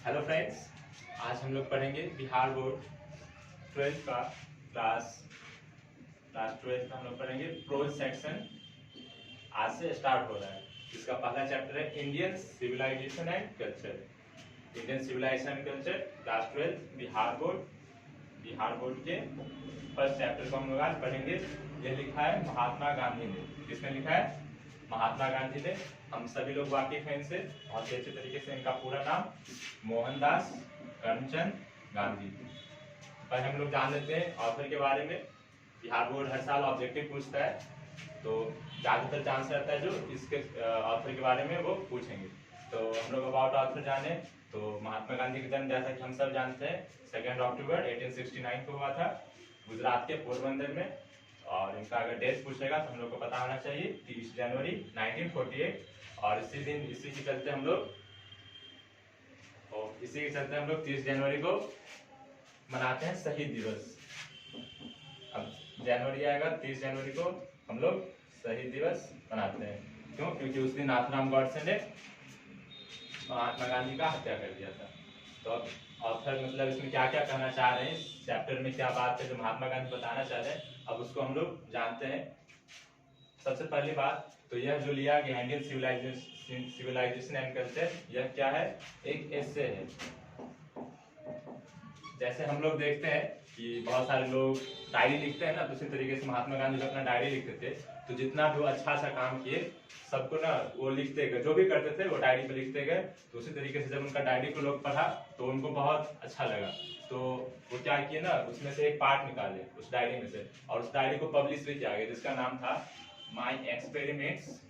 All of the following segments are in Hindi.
हेलो फ्रेंड्स, आज हम लोग पढ़ेंगे बिहार बोर्ड 12th का क्लास 12th का हम लोग पढ़ेंगे प्रोज सेक्शन। आज से स्टार्ट हो रहा है। इसका पहला चैप्टर है Indian civilisation and culture. Indian civilisation and culture class 12 Bihar board के फर्स्ट चैप्टर को हम लोग आज पढ़ेंगे। यह लिखा है महात्मा गांधी ने। किसने लिखा है? महात्मा गांधी ने। हम सभी लोग वाकिफ हैं इनसे बहुत ही अच्छे तरीके से। इनका पूरा नाम मोहनदास करमचंद गांधी। पर हम लोग जान लेते हैं ऑथर के बारे में। बिहार बोर्ड हर साल ऑब्जेक्टिव पूछता है, तो ज्यादातर चांस रहता है जो इसके ऑथर के बारे में वो पूछेंगे। तो हम लोग अबाउट ऑथर जाने तो महात्मा गांधी का जन्म, जैसा कि हम सब जानते हैं, 2 अक्टूबर 1869 को हुआ था गुजरात के पोरबंदर में। और इनका अगर डेट पूछेगा तो हम लोग को पता होना चाहिए 30 जनवरी 1948। और इसी के चलते हम लोग 30 जनवरी को मनाते हैं शहीद दिवस। अब जनवरी आएगा, 30 जनवरी को हम लोग शहीद दिवस मनाते हैं। क्यों? क्योंकि उस दिन नाथूराम गॉडसे ने महात्मा गांधी का हत्या कर दिया था। तो अब ऑथर मतलब इसमें क्या क्या कहना चाह रहे हैं, इस चैप्टर में क्या बात है जो महात्मा गांधी बताना चाह रहे हैं, अब उसको हम लोग जानते हैं। सबसे पहली बात तो यह जो लिया गया इंडियन सिविलाइजेशन एंड कल्चर, यह क्या है? एक एसे है। जैसे हम लोग देखते हैं कि बहुत सारे लोग डायरी लिखते हैं ना, तो उसी तरीके से महात्मा गांधी जो अपना डायरी लिखते थे, तो जितना भी वो अच्छा काम किए सबको ना वो लिखते गए, जो भी करते थे वो डायरी पे लिखते गए। तो उसी तरीके से जब उनका डायरी को लोग पढ़ा तो उनको बहुत अच्छा लगा। तो वो क्या किए ना, उसमें से एक पार्ट निकाले उस डायरी में से, और उस डायरी को पब्लिश भी किया गया, जिसका नाम था माई एक्सपेरिमेंट्स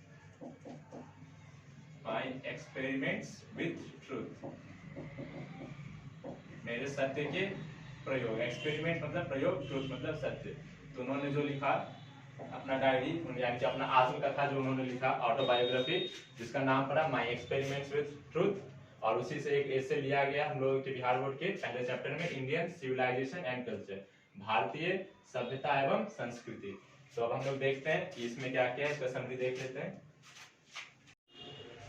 विथ ट्रूथ। मेरे सत्य के प्रयोग। एक्सपेरिमेंट मतलब प्रयोग, ट्रूथ मतलब सत्य। तो उन्होंने जो लिखा अपना डायरी, यानी कि अपना आत्मकथा जो उन्होंने लिखा, ऑटोबायोग्राफी, जिसका नाम पड़ा माई एक्सपेरिमेंट्स विथ ट्रूथ। और उसी से एक ऐसे लिया गया हम लोगों के बिहार बोर्ड के पहले चैप्टर में, इंडियन सिविलाइजेशन एंड कल्चर, भारतीय सभ्यता एवं संस्कृति। तो अब हम लोग देखते हैं कि इसमें क्या क्या है, इसका समरी देख लेते हैं।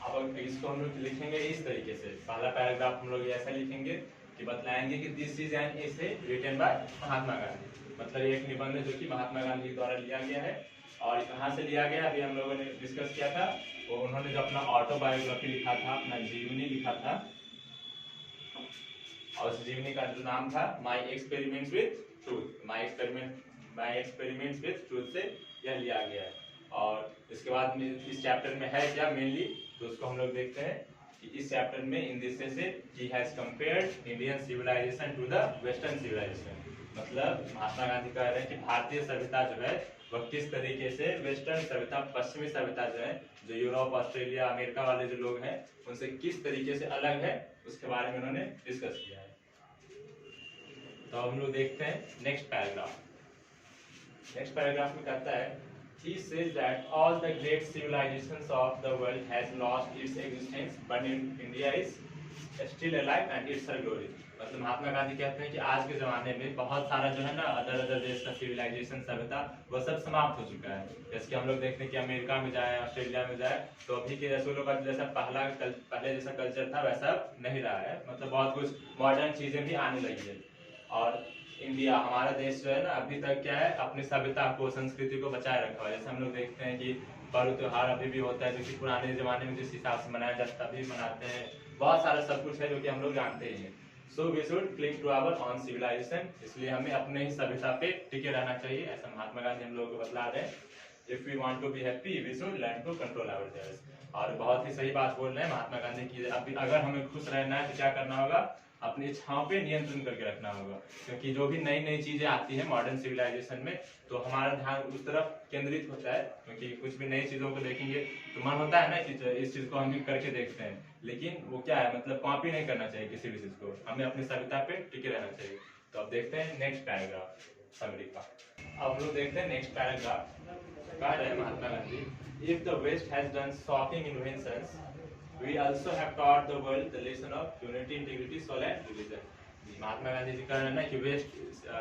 अब इसको हम लोग लिखेंगे इस तरीके से। पहला पैराग्राफ हम लोग ऐसा लिखेंगे कि बतलाएंगे कि this is an essay written by Mahatma Gandhi, मतलब एक निबंध जो कि महात्मा गांधी द्वारा लिया गया है। और कहाँ से लिया गया अभी हम लोगों ने डिस्कस किया था। वो उन्होंने जो अपना ऑटोबायोग्राफी लिखा था, अपना जीवनी लिखा था, और उस जीवनी का जो नाम था my experiments with truth. My experiments with truth से यह लिया गया है। और इसके बाद में इस चैप्टर में है क्या मेनली, तो उसको हम लोग देखते हैं कि इस चैप्टर में इन दिस से he has compared Indian civilisation to the western civilisation. मतलब महात्मा गांधी कह रहे हैं कि भारतीय सभ्यता जो है वह किस तरीके से वेस्टर्न सभ्यता, पश्चिमी सभ्यता जो है, जो यूरोप, ऑस्ट्रेलिया, अमेरिका वाले जो लोग हैं, उनसे किस तरीके से अलग है, उसके बारे में उन्होंने डिस्कस किया है। तो हम लोग देखते हैं नेक्स्ट पैराग्राफ। नेक्स्ट पैराग्राफ में कहता है he says that all the great civilizations of the world has lost its existence but India is still alive and it's her glory। मतलब महात्मा गांधी कहते हैं कि आज के जमाने में बहुत सारा जो है ना अदर देश का सिविलाइजेशन, सभ्यता, वह सब समाप्त हो चुका है। जैसे कि हम लोग देखते हैं कि अमेरिका में जाए, ऑस्ट्रेलिया में जाए, तो अभी के जैसे लोग का जैसा पहले जैसा कल्चर था वैसा नहीं रहा है। मतलब बहुत कुछ मॉडर्न चीजें भी आने लगी है। और इंडिया, हमारा देश जो है ना, अभी तक क्या है, अपनी सभ्यता को, संस्कृति को बचाए रखा है। जैसे हम लोग देखते हैं कि पर्व त्योहार अभी भी होता है जो कि पुराने जमाने में जिस हिसाब से मनाया जाता है अभी मनाते हैं। बहुत सारा सब कुछ है जो कि हम लोग जानते ही हैं। So we should cling to our own civilisation, इसलिए हमें अपने ही सभ्यता पे टिके रहना चाहिए, ऐसा महात्मा गांधी हम लोगों को बतला रहे हैं। If we want to be happy we should learn to control our urges. और बहुत ही सही बात बोल रहे हैं महात्मा गांधी की। अभी अगर हमें खुश रहना है तो क्या करना होगा? अपनी इच्छाओं पे नियंत्रण करके रखना होगा। क्योंकि जो भी नई नई चीजें आती हैं मॉडर्न सिविलाइजेशन में, तो हमारा ध्यान उस तरफ केंद्रित होता है। क्योंकि कुछ भी नई चीजों को देखेंगे तो मन होता है ना कि इस चीज को हम भी करके देखते हैं, लेकिन वो क्या है, मतलब कॉपी नहीं करना चाहिए किसी भी चीज को, हमें अपनी सभ्यता पे टिके रहना चाहिए। तो अब देखते हैं नेक्स्ट पैराग्राफ समरी का। अब हम लोग देखते हैं नेक्स्ट पैराग्राफ। कह रहे हैं Mahatma Gandhi, if the west has done shocking inventions we also have taught the world the lesson of unity, integrity, soul and religion। Mahatma Gandhi ji कह रहे हैं ना कि वेस्ट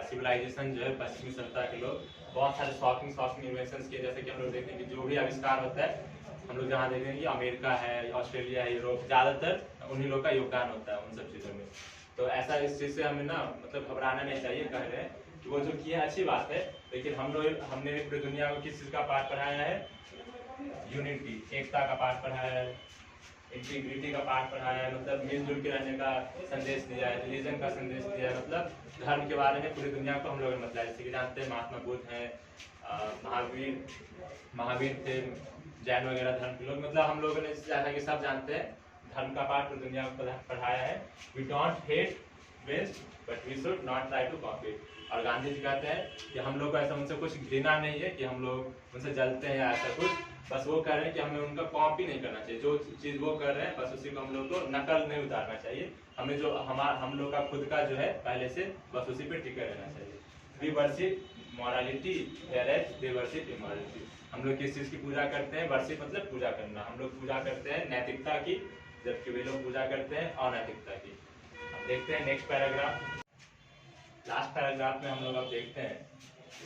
सिविलाइजेशन जो है, पश्चिमी सभ्यता के लोग बहुत सारे शॉकिंग इन्वेंशंस किए। जैसे कि हम लोग देखते हैं कि जो भी आविष्कार होता है, हम लोग जहाँ देखते हैं कि अमेरिका है, ऑस्ट्रेलिया है, यूरोप, ज्यादातर उन्हीं लोग का योगदान होता है उन सब चीज़ों में। तो ऐसा इस चीज़ से हमें ना मतलब घबराना नहीं चाहिए। कह रहे हैं कि वो जो किया अच्छी बात है, लेकिन हमने पूरी दुनिया को किस चीज़ का पाठ पढ़ाया है? यूनिटी, एकता का पाठ पढ़ाया है, इंटीग्रिटी का पाठ पढ़ाया है, मतलब मिलजुल के रहने का संदेश दिया है, रिलीजन का संदेश दिया है, मतलब धर्म के बारे में पूरी दुनिया को हम लोगों ने मतलब जैसे कि जानते हैं महात्मा बुद्ध हैं, महावीर थे, जैन वगैरह धर्म के लोग, मतलब हम लोगों ने जैसा कि सब जानते हैं धर्म का पाठ पूरी दुनिया को पढ़ाया है। We don't hate west but we should not try to copy. और गांधी जी कहते हैं कि हम लोग को ऐसा उनसे कुछ घृणा नहीं है कि हम लोग उनसे जलते हैं या ऐसा कुछ, बस वो कह रहे हैं कि हमें उनका कॉपी नहीं करना चाहिए। जो चीज़ वो कर रहे हैं बस उसी को हम लोग को नकल नहीं उतारना चाहिए। हमें जो हम लोग का खुद का जो है पहले से बस उसी पे टिके रहना चाहिए। We worship morality whereas they worship immorality. हम लोग किस चीज़ की पूजा करते हैं? वर्शिप मतलब पूजा करना। हम लोग पूजा करते हैं नैतिकता की, जबकि वे लोग पूजा करते हैं अनैतिकता की। अब देखते हैं नेक्स्ट पैराग्राफ। लास्ट पैराग्राफ में हम लोग अब देखते हैं,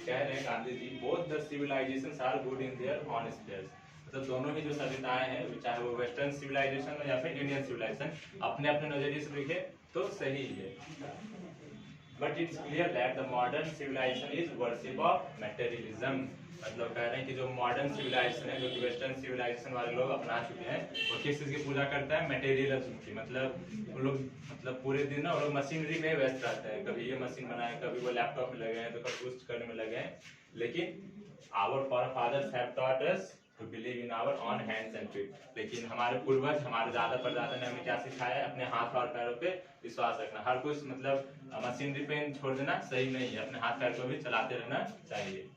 कह रहे हैं Gandhi ji, both the civilisations are good in their own spheres. मतलब दोनों ही जो सभ्यताएं हैं, चाहे वो वेस्टर्न सिविलाइजेशन हो या फिर इंडियन सिविलाइजेशन, अपने अपने नजरिए से देखे तो सही है। But it's clear that the modern civilisation is worship of materialism. मतलब कह रहे हैं कि जो मॉडर्न सिविलाइजेशन है, जो कि वेस्टर्न सिविलाइजेशन वाले लोग अपना चुके हैं, वो किस चीज़ की पूजा करता है? मटेरियलिज्म की। मतलब वो लोग मतलब पूरे दिन ना वो लोग मशीनरी में व्यस्त रहते हैं, कभी ये मशीन बनाए, कभी वो लैपटॉप में लगे हैं, तो कभी कुछ करने में लगे हैं। लेकिन our fathers have taught us to believe in our own hands and feet. लेकिन हमारे पूर्वज, हमारे दादा परदादा ने हमें क्या सिखाया है? अपने हाथ और पैरों पे विश्वास रखना। हर कुछ मतलब मशीनरी पे छोड़ देना सही नहीं है, अपने हाथ पैर को भी चलाते रहना चाहिए।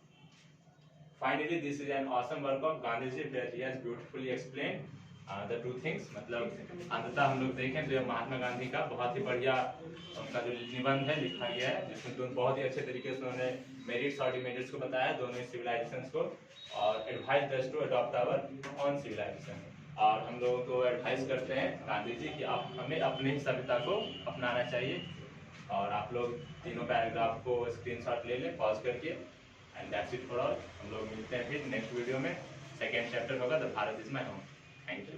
Finally, this is an awesome work of Gandhi ji where he has beautifully explained the two things। मतलब अंततः हम लोग देखें तो महात्मा गांधी का बहुत ही बढ़िया उनका जो निबंध है लिखा गया है, जिसमें बहुत ही अच्छे तरीके से उन्होंने मेरिट्स और डिमेरिट्स को बताया दोनों सिविलाइजेशंस को, और advice us to adopt our own civilisation. और हम लोगों को एडवाइस करते हैं गांधी जी कि आप हमें अपनी ही सभ्यता को अपनाना चाहिए। और आप लोग तीनों पैराग्राफ को स्क्रीनशॉट ले लें पॉज करके। And that's it for all. हम लोग मिलते हैं फिर नेक्स्ट वीडियो में। सेकेंड चैप्टर होगा the Bharat is my home. Thank you.